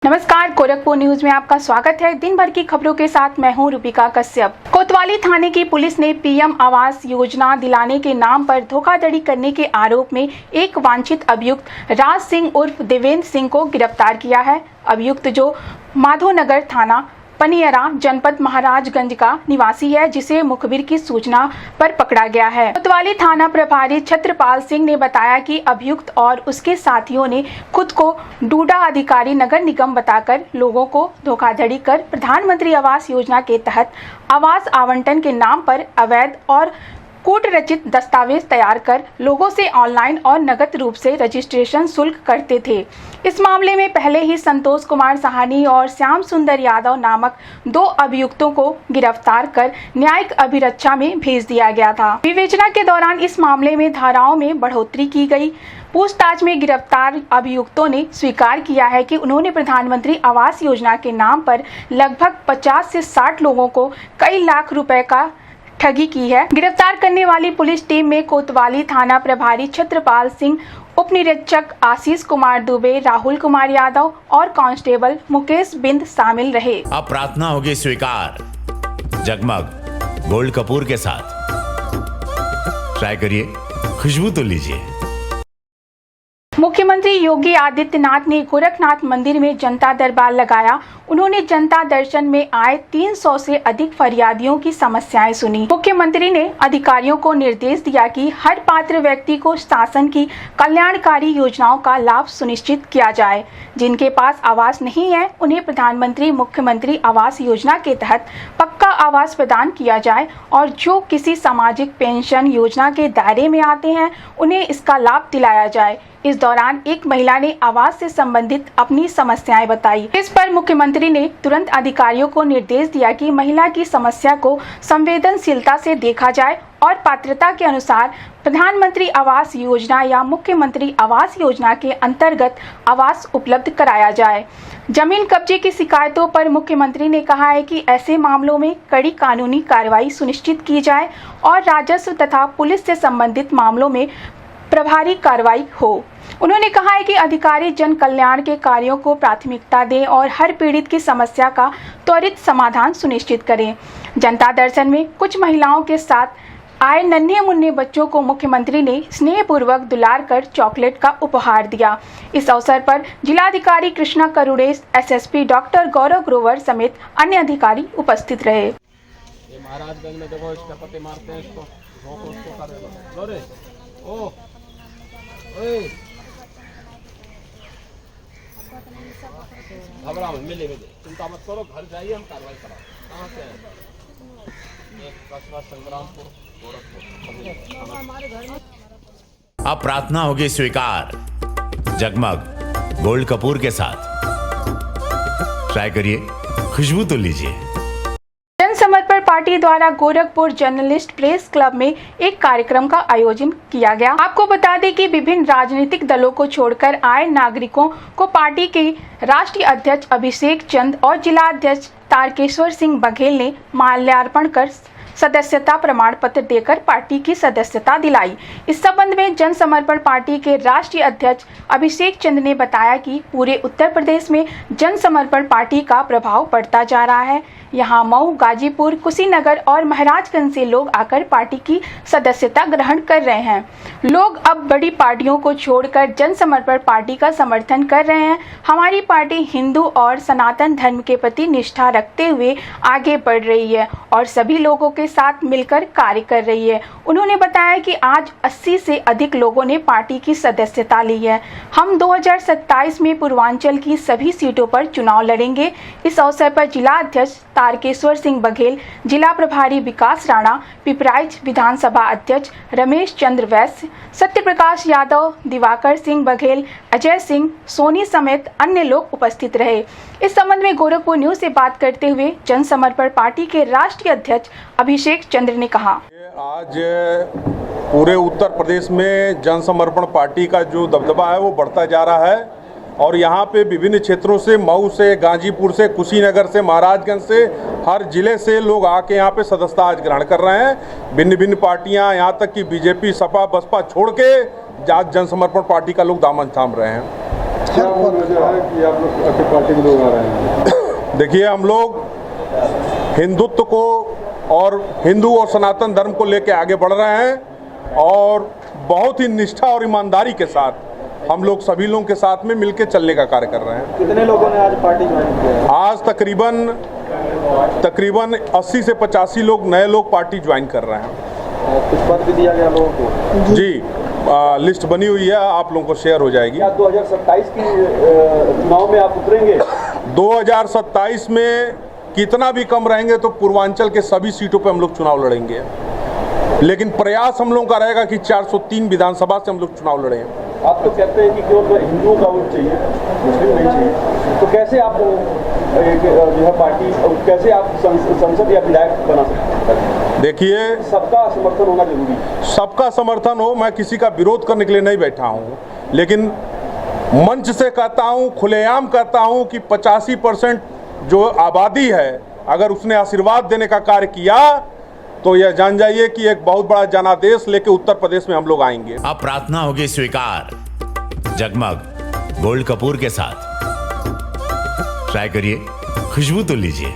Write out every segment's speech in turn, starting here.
नमस्कार, गोरखपुर न्यूज में आपका स्वागत है। दिन भर की खबरों के साथ मैं हूं रूपिका कश्यप। कोतवाली थाने की पुलिस ने पीएम आवास योजना दिलाने के नाम पर धोखाधड़ी करने के आरोप में एक वांछित अभियुक्त राज सिंह उर्फ देवेंद्र सिंह को गिरफ्तार किया है। अभियुक्त जो माधोनगर थाना पनियरा जनपद महाराजगंज का निवासी है, जिसे मुखबिर की सूचना पर पकड़ा गया है। कोतवाली थाना प्रभारी छत्रपाल सिंह ने बताया कि अभियुक्त और उसके साथियों ने खुद को डूडा अधिकारी नगर निगम बताकर लोगों को धोखाधड़ी कर प्रधानमंत्री आवास योजना के तहत आवास आवंटन के नाम पर अवैध और कूट रचित दस्तावेज तैयार कर लोगों से ऑनलाइन और नगद रूप से रजिस्ट्रेशन शुल्क करते थे। इस मामले में पहले ही संतोष कुमार साहनी और श्याम सुंदर यादव नामक दो अभियुक्तों को गिरफ्तार कर न्यायिक अभिरक्षा में भेज दिया गया था। विवेचना के दौरान इस मामले में धाराओं में बढ़ोतरी की गई। पूछताछ में गिरफ्तार अभियुक्तों ने स्वीकार किया है कि उन्होंने प्रधानमंत्री आवास योजना के नाम पर लगभग 50 से 60 लोगों को कई लाख रुपए का ठगी की है। गिरफ्तार करने वाली पुलिस टीम में कोतवाली थाना प्रभारी छत्रपाल सिंह, उप निरीक्षक आशीष कुमार दुबे, राहुल कुमार यादव और कांस्टेबल मुकेश बिंद शामिल रहे। अब प्रार्थना होगी स्वीकार जगमग गोल्ड कपूर के साथ। ट्राई करिए, खुशबू तो लीजिए। मुख्यमंत्री योगी आदित्यनाथ ने गोरखनाथ मंदिर में जनता दरबार लगाया। उन्होंने जनता दर्शन में आए 300 से अधिक फरियादियों की समस्याएं सुनी। मुख्यमंत्री ने अधिकारियों को निर्देश दिया कि हर पात्र व्यक्ति को शासन की कल्याणकारी योजनाओं का लाभ सुनिश्चित किया जाए। जिनके पास आवास नहीं है, उन्हें प्रधानमंत्री मुख्यमंत्री आवास योजना के तहत पक्का आवास प्रदान किया जाए और जो किसी सामाजिक पेंशन योजना के दायरे में आते हैं, उन्हें इसका लाभ दिलाया जाए। इस दौरान एक महिला ने आवास से संबंधित अपनी समस्याएं बताई। इस पर मुख्यमंत्री ने तुरंत अधिकारियों को निर्देश दिया कि महिला की समस्या को संवेदनशीलता से देखा जाए और पात्रता के अनुसार प्रधानमंत्री आवास योजना या मुख्यमंत्री आवास योजना के अंतर्गत आवास उपलब्ध कराया जाए। जमीन कब्जे की शिकायतों पर मुख्यमंत्री ने कहा है कि ऐसे मामलों में कड़ी कानूनी कार्रवाई सुनिश्चित की जाए और राजस्व तथा पुलिस से संबंधित मामलों में प्रभावी कार्रवाई हो। उन्होंने कहा है कि अधिकारी जन कल्याण के कार्यों को प्राथमिकता दें और हर पीड़ित की समस्या का त्वरित समाधान सुनिश्चित करें। जनता दर्शन में कुछ महिलाओं के साथ आए नन्हे मुन्ने बच्चों को मुख्यमंत्री ने स्नेहपूर्वक दुलार कर चॉकलेट का उपहार दिया। इस अवसर पर जिलाधिकारी कृष्णा करुड़ेश, एसएसपी डॉक्टर गौरव ग्रोवर समेत अन्य अधिकारी उपस्थित रहे। महाराजगंज में देखो इसके पत्ते मारते हैं इसको घबराओ, मिले चिंता मत करो, घर जाइए, हम कार्रवाई कराओ। कहाँ से है? कस्बा संग्रामपुर, गोरखपुर। अब प्रार्थना होगी स्वीकार जगमग गोल्ड कपूर के साथ। ट्राई करिए, खुशबू तो लीजिए। जनसमर्पण पार्टी द्वारा गोरखपुर जर्नलिस्ट प्रेस क्लब में एक कार्यक्रम का आयोजन किया गया। आपको बता दें कि विभिन्न राजनीतिक दलों को छोड़कर आए नागरिकों को पार्टी के राष्ट्रीय अध्यक्ष अभिषेक चंद्र और जिला अध्यक्ष तारकेश्वर सिंह बघेल ने माल्यार्पण कर सदस्यता प्रमाण पत्र देकर पार्टी की सदस्यता दिलाई। इस संबंध में जनसमर्पण पार्टी के राष्ट्रीय अध्यक्ष अभिषेक चंद्र ने बताया कि पूरे उत्तर प्रदेश में जनसमर्पण पार्टी का प्रभाव बढ़ता जा रहा है। यहाँ मऊ, गाजीपुर, कुशीनगर और महाराजगंज से लोग आकर पार्टी की सदस्यता ग्रहण कर रहे हैं। लोग अब बड़ी पार्टियों को छोड़कर जनसमर्पण पार्टी का समर्थन कर रहे हैं। हमारी पार्टी हिंदू और सनातन धर्म के प्रति निष्ठा रखते हुए आगे बढ़ रही है और सभी लोगों के साथ मिलकर कार्य कर रही है। उन्होंने बताया कि आज 80 से अधिक लोगों ने पार्टी की सदस्यता ली है। हम 2027 में पूर्वांचल की सभी सीटों पर चुनाव लड़ेंगे। इस अवसर पर जिला अध्यक्ष तारकेश्वर सिंह बघेल, जिला प्रभारी विकास राणा, पिपराइच विधानसभा अध्यक्ष रमेश चंद्र वैश्य, सत्यप्रकाश यादव, दिवाकर सिंह बघेल, अजय सिंह सोनी समेत अन्य लोग उपस्थित रहे। इस संबंध में गोरखपुर न्यूज से बात करते हुए जनसमर्पण पार्टी के राष्ट्रीय अध्यक्ष अभिषेक चंद्र ने कहा, आज पूरे उत्तर प्रदेश में जनसमर्पण पार्टी का जो दबदबा है वो बढ़ता जा रहा है और यहाँ पे विभिन्न क्षेत्रों से, मऊ से, गाजीपुर से, कुशीनगर से, महाराजगंज से, हर जिले से लोग आके यहाँ पे सदस्यता आज ग्रहण कर रहे हैं। भिन्न भिन्न पार्टियाँ, यहाँ तक कि बीजेपी, सपा, बसपा छोड़ के आज जनसमर्पण पार्टी का लोग दामन थाम रहे हैं। क्या वजह है कि आप लोग आपकी पार्टी के लोग आ रहे हैं? देखिए, हम लोग हिंदुत्व को और हिंदू और सनातन धर्म को लेकर आगे बढ़ रहे हैं और बहुत ही निष्ठा और ईमानदारी के साथ हम लोग सभी लोगों के साथ में मिलकर चलने का कार्य कर रहे हैं। कितने लोगों ने आज पार्टी ज्वाइन किया? आज तकरीबन 80 से 85 लोग नए लोग पार्टी ज्वाइन कर रहे हैं। कुछ पद भी दिया गया लोगों को? जी, लिस्ट बनी हुई है, आप लोगों को शेयर हो जाएगी। क्या 2027 की चुनाव में आप उतरेंगे? 2027 में कितना भी कम रहेंगे तो पूर्वांचल के सभी सीटों पे हम लोग चुनाव लड़ेंगे, लेकिन प्रयास हम लोगों का रहेगा कि 403 विधानसभा से हम लोग चुनाव लड़ें। आप तो कहते हैं कि केवल हिंदुओं का वोट चाहिए, मुस्लिम नहीं चाहिए, तो कैसे आप जो है पार्टी, कैसे आप संसद या विधायक बना सकते हैं? देखिए, सबका समर्थन होना जरूरी है। सबका समर्थन हो, मैं किसी का विरोध करने के लिए नहीं बैठा हूँ, लेकिन मंच से कहता हूँ, खुलेआम कहता हूँ कि 85% जो आबादी है, अगर उसने आशीर्वाद देने का कार्य किया तो यह जान जाइए कि एक बहुत बड़ा जनादेश लेके उत्तर प्रदेश में हम लोग आएंगे। अब प्रार्थना होगी स्वीकार जगमग गोल्ड कपूर के साथ। ट्राई करिए, खुशबू तो लीजिए।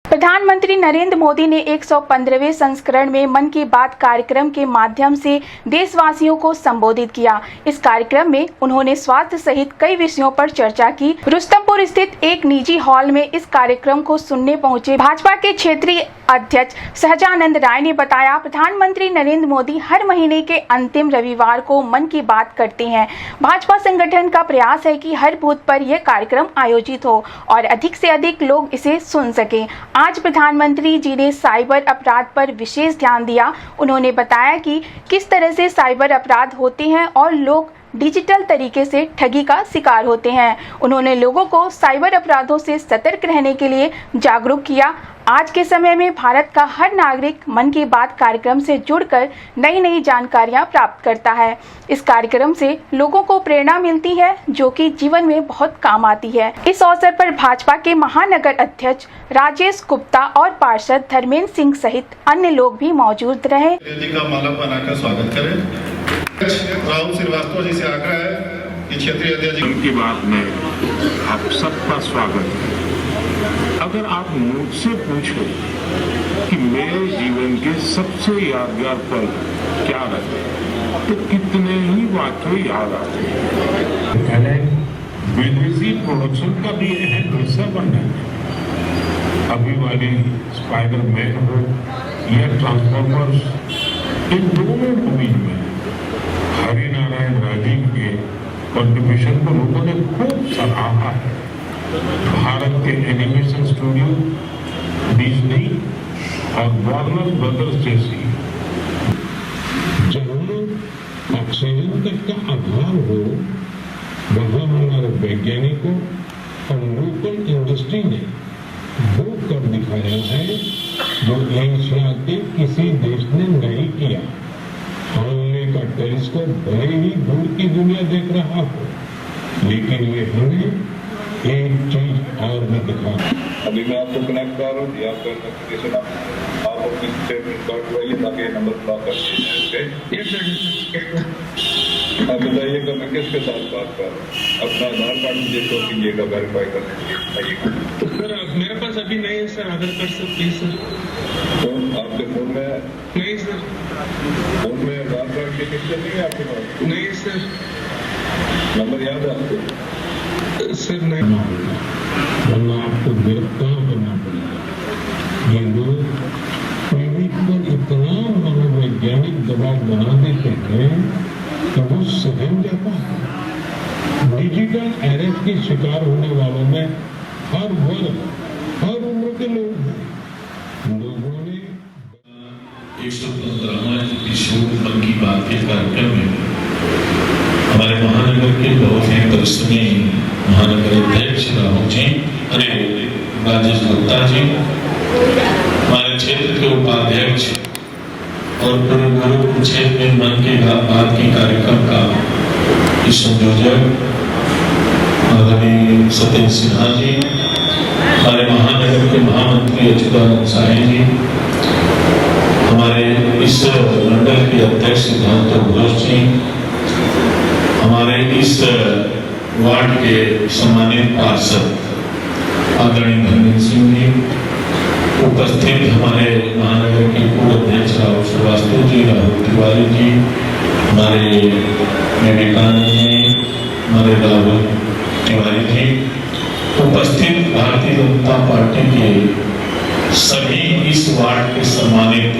प्रधानमंत्री नरेंद्र मोदी ने 115वें संस्करण में मन की बात कार्यक्रम के माध्यम से देशवासियों को संबोधित किया। इस कार्यक्रम में उन्होंने स्वास्थ्य सहित कई विषयों पर चर्चा की। रुस्तमपुर स्थित एक निजी हॉल में इस कार्यक्रम को सुनने पहुंचे भाजपा के क्षेत्रीय अध्यक्ष सहजानंद राय ने बताया, प्रधानमंत्री नरेंद्र मोदी हर महीने के अंतिम रविवार को मन की बात करते हैं। भाजपा संगठन का प्रयास है कि हर बूथ पर यह कार्यक्रम आयोजित हो और अधिक से अधिक लोग इसे सुन सकें। आज प्रधानमंत्री जी ने साइबर अपराध पर विशेष ध्यान दिया। उन्होंने बताया कि किस तरह से साइबर अपराध होते हैं और लोग डिजिटल तरीके से ठगी का शिकार होते हैं। उन्होंने लोगों को साइबर अपराधों से सतर्क रहने के लिए जागरूक किया। आज के समय में भारत का हर नागरिक मन की बात कार्यक्रम से जुड़कर नई नई जानकारियां प्राप्त करता है। इस कार्यक्रम से लोगों को प्रेरणा मिलती है जो कि जीवन में बहुत काम आती है। इस अवसर पर भाजपा के महानगर अध्यक्ष राजेश गुप्ता और पार्षद धर्मेंद्र सिंह सहित अन्य लोग भी मौजूद रहे। का माला बनाकर स्वागत करें। राहुल श्रीवास्तव जी से आग्रह है कि क्षेत्रीय अध्यक्ष मन की बात में आप सबका स्वागत है। अगर आप मुझसे पूछो कि मेरे जीवन के सबसे यादगार पल क्या रहे, तो कितने ही वाक्य याद आते हैं। पहले विदेशी प्रोडक्शन का भी अहम हिस्सा बन रहा है। अभी वाली स्पाइडरमैन हो या ट्रांसफॉर्मर्स, इन दोनों मूवीज में हरिनारायण राजीव के कंट्रीब्यूशन को लोगों ने खूब सराहा है। भारत के एनिमेशन स्टूडियो डिज्नी और वार्नर ब्रदर्स जैसी जहां ऑक्सीजन तक का अभाव हो, वहां हमारे वैज्ञानिकों और लोकल इंडस्ट्री ने वो कर दिखाया है जो एशिया के किसी देश ने नहीं किया। हमने का टेलीस्कोप भले ही दूर की दुनिया देख रहा हो, लेकिन ये हमें एक चीज और भी दिखा। अभी मैं आपको कनेक्ट कर रहा हूँ, आपका नोटिफिकेशन आप अपनी स्टेटमेंट कार्ड लगाइए ताकि नंबर ब्लॉक कर दीजिए। आप बताइए कि मैं किसके साथ बात कर रहा हूँ? अपना आधार कार्ड मुझे शो कीजिएगा, वेरीफाई कर लीजिए। तो सर मेरे पास अभी नहीं है sir, Aadhaar card sir please sir. तो आपके फोन में नहीं सर, फोन में आधार कार्ड के पिक्चर नहीं है आपके पास? नहीं सर। नंबर याद है आपको? सर नहीं, वरना आपको गिरफ्तार करना पड़ेगा। ये लोग पीड़ित पर इतना मनोवैज्ञानिक दबाव बना देते हैं कि वो सहम जाता है। डिजिटल अरेस्ट की शिकार होने वालों में हर वर्ग, हर उम्र के लोग हैं। लोगों ने 115वां मन की बात के कार्यक्रम में हमारे महानगर के बहुत ही परिश्रमी महानगर अध्यक्ष राहुल जी, अरे राजेश गुप्ता जी, हमारे क्षेत्र के उपाध्यक्ष और पूरे गोरखपुर क्षेत्र में मन की बात के कार्यक्रम का संयोजक आदरणीय सत्येंद्र सिन्हा जी, हमारे महानगर के महामंत्री अच्युतानंद साय जी, हमारे इस मंडल के अध्यक्ष सिद्धांत घोष जी, हमारे हमारे इस वार्ड के सम्मानित पार्षद आदरणीय धर्मेंद्र सिंह जी, उपस्थित हमारे महानगर के पूर्व अध्यक्ष राहुल श्रीवास्तव जी, राहुल तिवारी जी, हमारे विवेकानंद जी, हमारे राहुल तिवारी जी, उपस्थित भारतीय जनता पार्टी के सभी इस वार्ड के सम्मानित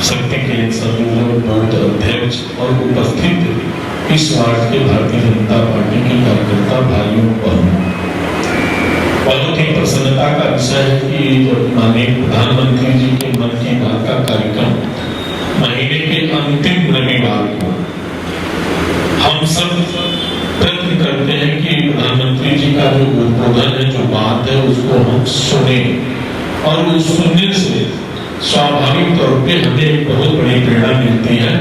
शक्ति के सभी लोग, बूथ अध्यक्ष और उपस्थित इस वार्ड के भारतीय जनता पार्टी के कार्यकर्ता भाइयों बहनों, बहुत ही प्रसन्नता का विषय है कि माननीय प्रधानमंत्री जी के मन की बात का कार्यक्रम महीने के अंतिम रविवार को हम सब प्रयत्न करते हैं कि प्रधानमंत्री जी का जो उद्बोधन है, जो बात है, उसको हम सुने और उस सुनने से स्वाभाविक तौर पे हमें एक बहुत बड़ी प्रेरणा मिलती है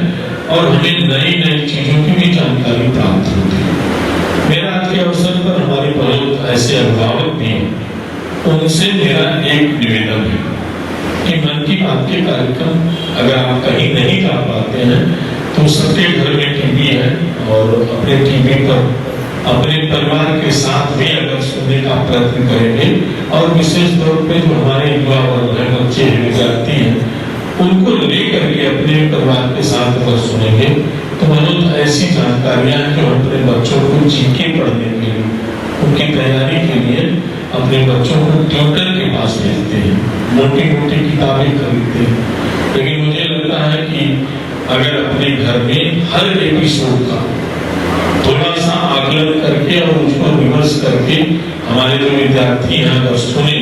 और हमें नई नई चीजों की भी जानकारी प्राप्त होती है। मेरा आज के अवसर पर हमारे बहुत ऐसे अभिभावक भी हैं, उनसे मेरा एक निवेदन है कि मन की बात के कार्यक्रम अगर आप कहीं नहीं जा पाते हैं तो सबके घर में टीवी है और अपने टीवी पर अपने परिवार के साथ भी अगर सुनने का प्रयत्न करेंगे और विशेष तौर पे जो हमारे युवा वर्ग है, बच्चे हैं, विद्यार्थी हैं, उनको लेकर के अपने परिवार के साथ अगर सुनेंगे तो बहुत ऐसी जानकारियां हैं जो अपने बच्चों को जीके पढ़ने के लिए, उनकी तैयारी के लिए अपने बच्चों को ट्यूटर के पास भेजते हैं, मोटी मोटी किताबें खरीदते हैं। लेकिन मुझे लगता है कि अगर अपने घर में हर एपिसोड का थोड़ा सा आकलन करके और उसको रिवर्स करके हमारे जो विद्यार्थी हैं अगर सुने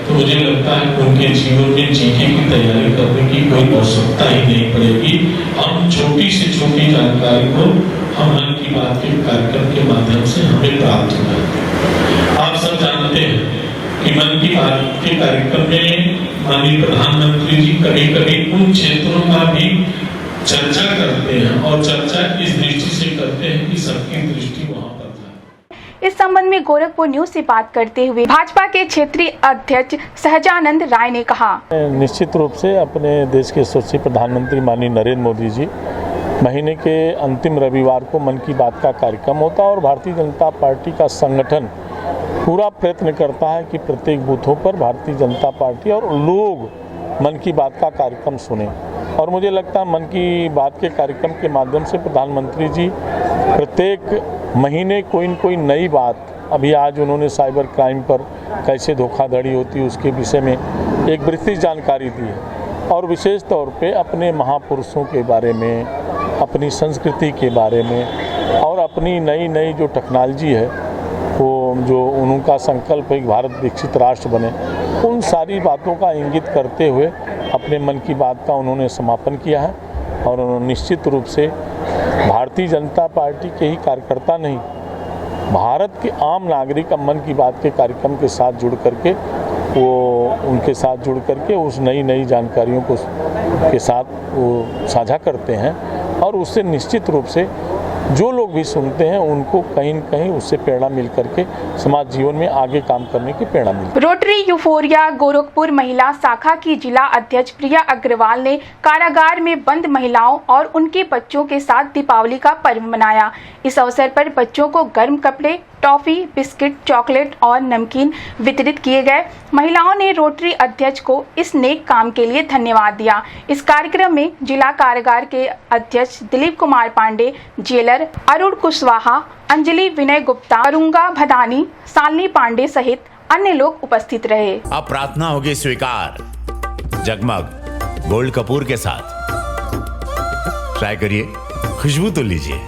तो मुझे लगता है उनके जीवन में जीके की तैयारी करने की कोई आवश्यकता ही नहीं पड़ेगी। हम छोटी से छोटी जानकारी को हम मन की बात के कार्यक्रम के माध्यम से हमें प्राप्त हो जाती है। आप सब जानते हैं कि मन की बात के कार्यक्रम में माननीय प्रधानमंत्री जी कभी कभी उन क्षेत्रों का भी चर्चा करते हैं और चर्चा इस दृष्टि से करते हैं कि सबकी दृष्टि वहाँ पर जाए। इस संबंध में गोरखपुर न्यूज से बात करते हुए भाजपा के क्षेत्रीय अध्यक्ष सहजानंद राय ने कहा, निश्चित रूप से अपने देश के यशस्वी प्रधानमंत्री माननीय नरेंद्र मोदी जी महीने के अंतिम रविवार को मन की बात का कार्यक्रम होता है और भारतीय जनता पार्टी का संगठन पूरा प्रयत्न करता है कि प्रत्येक बूथों पर भारतीय जनता पार्टी और लोग मन की बात का कार्यक्रम सुने। और मुझे लगता है मन की बात के कार्यक्रम के माध्यम से प्रधानमंत्री जी प्रत्येक महीने कोई न कोई नई बात, अभी आज उन्होंने साइबर क्राइम पर कैसे धोखाधड़ी होती है उसके विषय में एक विस्तृत जानकारी दी है और विशेष तौर पे अपने महापुरुषों के बारे में, अपनी संस्कृति के बारे में और अपनी नई नई जो टेक्नोलॉजी है, वो जो उनका संकल्प है कि भारत विकसित राष्ट्र बने, उन सारी बातों का इंगित करते हुए अपने मन की बात का उन्होंने समापन किया है। और उन्होंने निश्चित रूप से भारतीय जनता पार्टी के ही कार्यकर्ता नहीं, भारत के आम नागरिक मन की बात के कार्यक्रम के साथ जुड़ करके उनके साथ जुड़ करके उस नई नई जानकारियों को के साथ वो साझा करते हैं और उससे निश्चित रूप से जो लोग भी सुनते हैं उनको कहीं न कहीं उससे प्रेरणा मिल करके समाज जीवन में आगे काम करने की प्रेरणा मिलती है। रोटरी यूफोरिया गोरखपुर महिला शाखा की जिला अध्यक्ष प्रिया अग्रवाल ने कारागार में बंद महिलाओं और उनके बच्चों के साथ दीपावली का पर्व मनाया। इस अवसर पर बच्चों को गर्म कपड़े, टॉफी, बिस्किट, चॉकलेट और नमकीन वितरित किए गए। महिलाओं ने रोटरी अध्यक्ष को इस नेक काम के लिए धन्यवाद दिया। इस कार्यक्रम में जिला कारागार के अध्यक्ष दिलीप कुमार पांडे, जेलर अरुण कुशवाहा, अंजलि विनय गुप्ता, अरुंगा भदानी, सालनी पांडे सहित अन्य लोग उपस्थित रहे। अब प्रार्थना होगी स्वीकार जगमग गोल्ड कपूर के साथ। ट्राई करिए, खुशबू तो लीजिए।